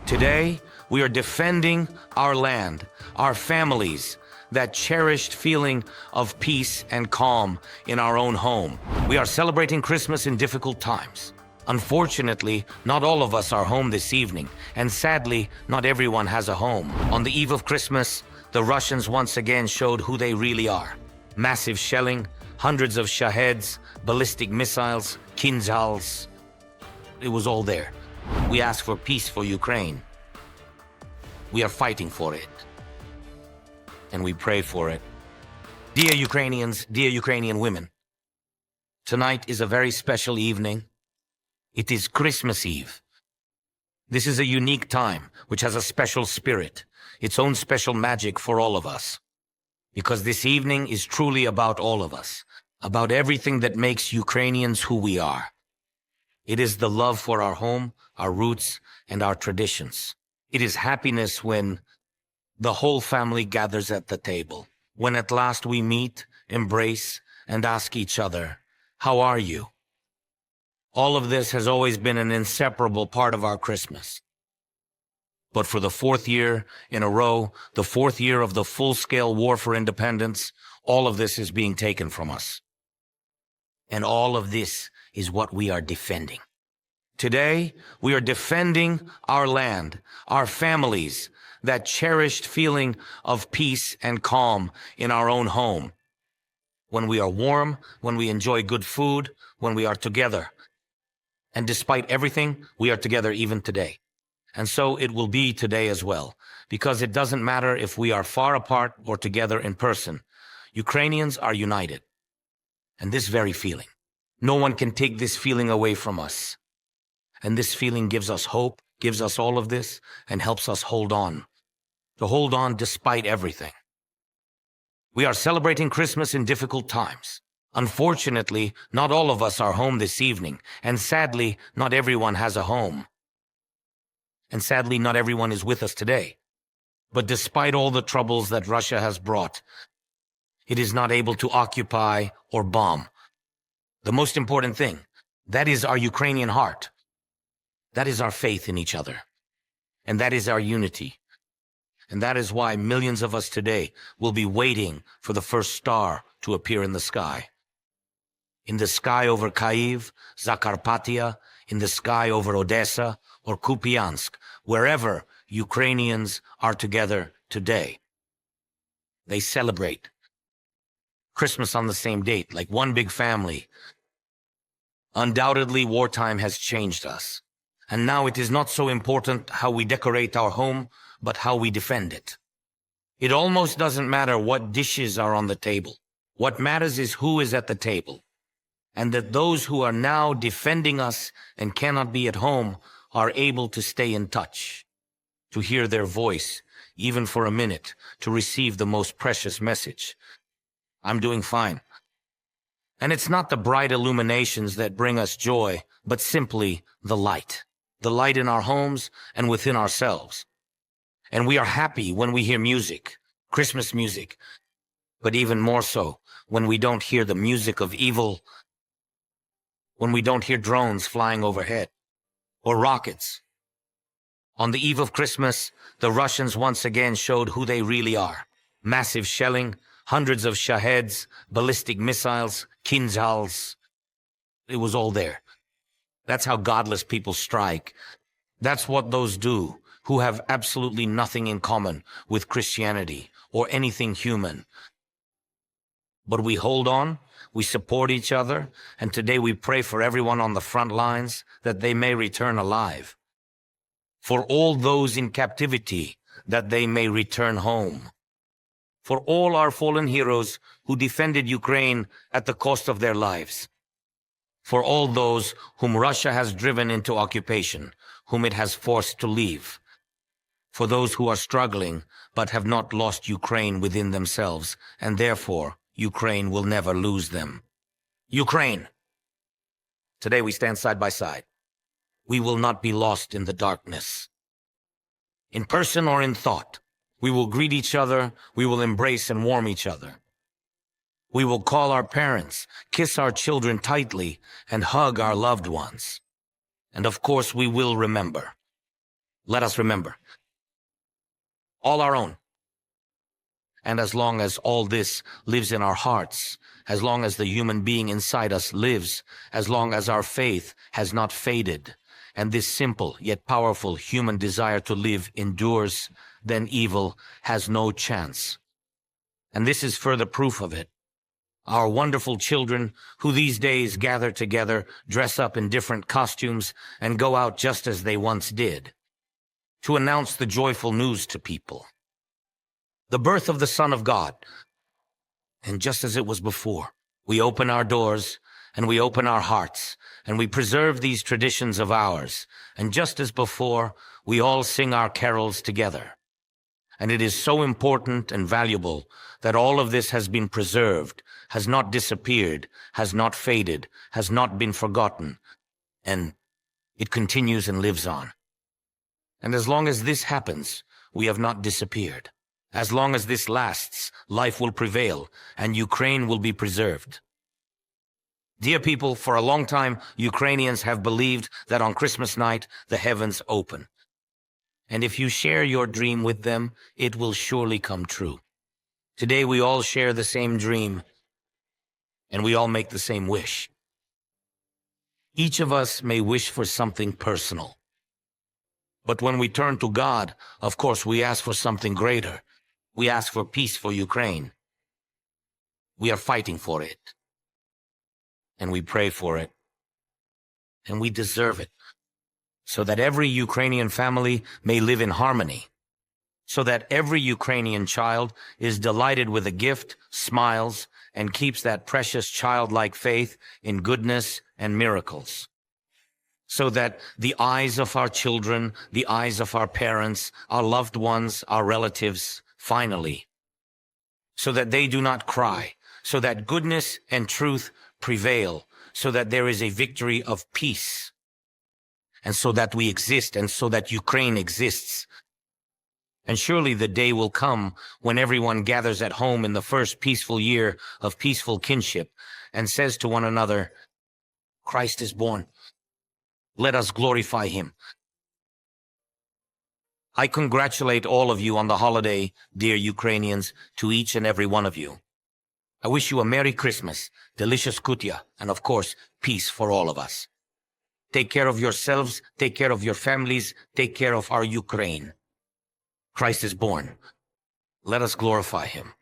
Today, we are defending our land, our families, that cherished feeling of peace and calm in our own home. We are celebrating Christmas in difficult times. Unfortunately, not all of us are home this evening, and sadly, not everyone has a home. On the eve of Christmas, the Russians once again showed who they really are. Massive shelling, hundreds of shaheds, ballistic missiles, kinzhals. It was all there. We ask for peace for Ukraine. We are fighting for it. And we pray for it. Dear Ukrainians, dear Ukrainian women, tonight is a very special evening. It is Christmas Eve. This is a unique time which has a special spirit, its own special magic for all of us. Because this evening is truly about all of us, about everything that makes Ukrainians who we are. It is the love for our home, our roots, and our traditions. It is happiness when the whole family gathers at the table, when at last we meet, embrace, and ask each other, "How are you?" All of this has always been an inseparable part of our Christmas. But for the fourth year in a row, the fourth year of the full-scale war for independence, all of this is being taken from us. And all of this is what we are defending. Today, we are defending our land, our families, that cherished feeling of peace and calm in our own home. When we are warm, when we enjoy good food, when we are together. And despite everything, we are together even today. And so it will be today as well, because it doesn't matter if we are far apart or together in person. Ukrainians are united. And this very feeling, no one can take this feeling away from us. And this feeling gives us hope, gives us all of this, and helps us hold on. To hold on despite everything. We are celebrating Christmas in difficult times. Unfortunately, not all of us are home this evening, and sadly, not everyone has a home. And sadly, not everyone is with us today. But despite all the troubles that Russia has brought, it is not able to occupy or bomb. The most important thing, that is our Ukrainian heart. That is our faith in each other. And that is our unity. And that is why millions of us today will be waiting for the first star to appear in the sky. In the sky over Kyiv, Zakarpattia, in the sky over Odessa or Kupiansk, wherever Ukrainians are together today. They celebrate Christmas on the same date, like one big family. Undoubtedly, wartime has changed us. And now it is not so important how we decorate our home, but how we defend it. It almost doesn't matter what dishes are on the table. What matters is who is at the table. And that those who are now defending us and cannot be at home are able to stay in touch, to hear their voice, even for a minute, to receive the most precious message. I'm doing fine. And it's not the bright illuminations that bring us joy, but simply the light in our homes and within ourselves. And we are happy when we hear music, Christmas music, but even more so when we don't hear the music of evil, when we don't hear drones flying overhead, or rockets. On the eve of Christmas, the Russians once again showed who they really are. Massive shelling, hundreds of shaheds, ballistic missiles, kinzhals. It was all there. That's how godless people strike. That's what those do, who have absolutely nothing in common with Christianity or anything human. But we hold on, we support each other, and today we pray for everyone on the front lines that they may return alive. For all those in captivity, that they may return home. For all our fallen heroes who defended Ukraine at the cost of their lives. For all those whom Russia has driven into occupation, whom it has forced to leave. For those who are struggling but have not lost Ukraine within themselves, and therefore Ukraine will never lose them. Ukraine! Today we stand side by side. We will not be lost in the darkness. In person or in thought, we will greet each other, we will embrace and warm each other. We will call our parents, kiss our children tightly, and hug our loved ones. And of course we will remember. Let us remember, all our own. And as long as all this lives in our hearts, as long as the human being inside us lives, as long as our faith has not faded, and this simple yet powerful human desire to live endures, then evil has no chance. And this is further proof of it. Our wonderful children, who these days gather together, dress up in different costumes, and go out just as they once did, to announce the joyful news to people. The birth of the Son of God. And just as it was before, we open our doors and we open our hearts and we preserve these traditions of ours. And just as before, we all sing our carols together. And it is so important and valuable that all of this has been preserved, has not disappeared, has not faded, has not been forgotten, and it continues and lives on. And as long as this happens, we have not disappeared. As long as this lasts, life will prevail, and Ukraine will be preserved. Dear people, for a long time, Ukrainians have believed that on Christmas night, the heavens open. And if you share your dream with them, it will surely come true. Today, we all share the same dream, and we all make the same wish. Each of us may wish for something personal. But when we turn to God, of course, we ask for something greater. We ask for peace for Ukraine. We are fighting for it. And we pray for it. And we deserve it. So that every Ukrainian family may live in harmony. So that every Ukrainian child is delighted with a gift, smiles, and keeps that precious childlike faith in goodness and miracles. So that the eyes of our children, the eyes of our parents, our loved ones, our relatives, finally, so that they do not cry, so that goodness and truth prevail, so that there is a victory of peace, and so that we exist, and so that Ukraine exists. And surely the day will come when everyone gathers at home in the first peaceful year of peaceful kinship and says to one another, Christ is born. Let us glorify him. I congratulate all of you on the holiday, dear Ukrainians, to each and every one of you. I wish you a Merry Christmas, delicious kutya, and of course, peace for all of us. Take care of yourselves, take care of your families, take care of our Ukraine. Christ is born. Let us glorify him.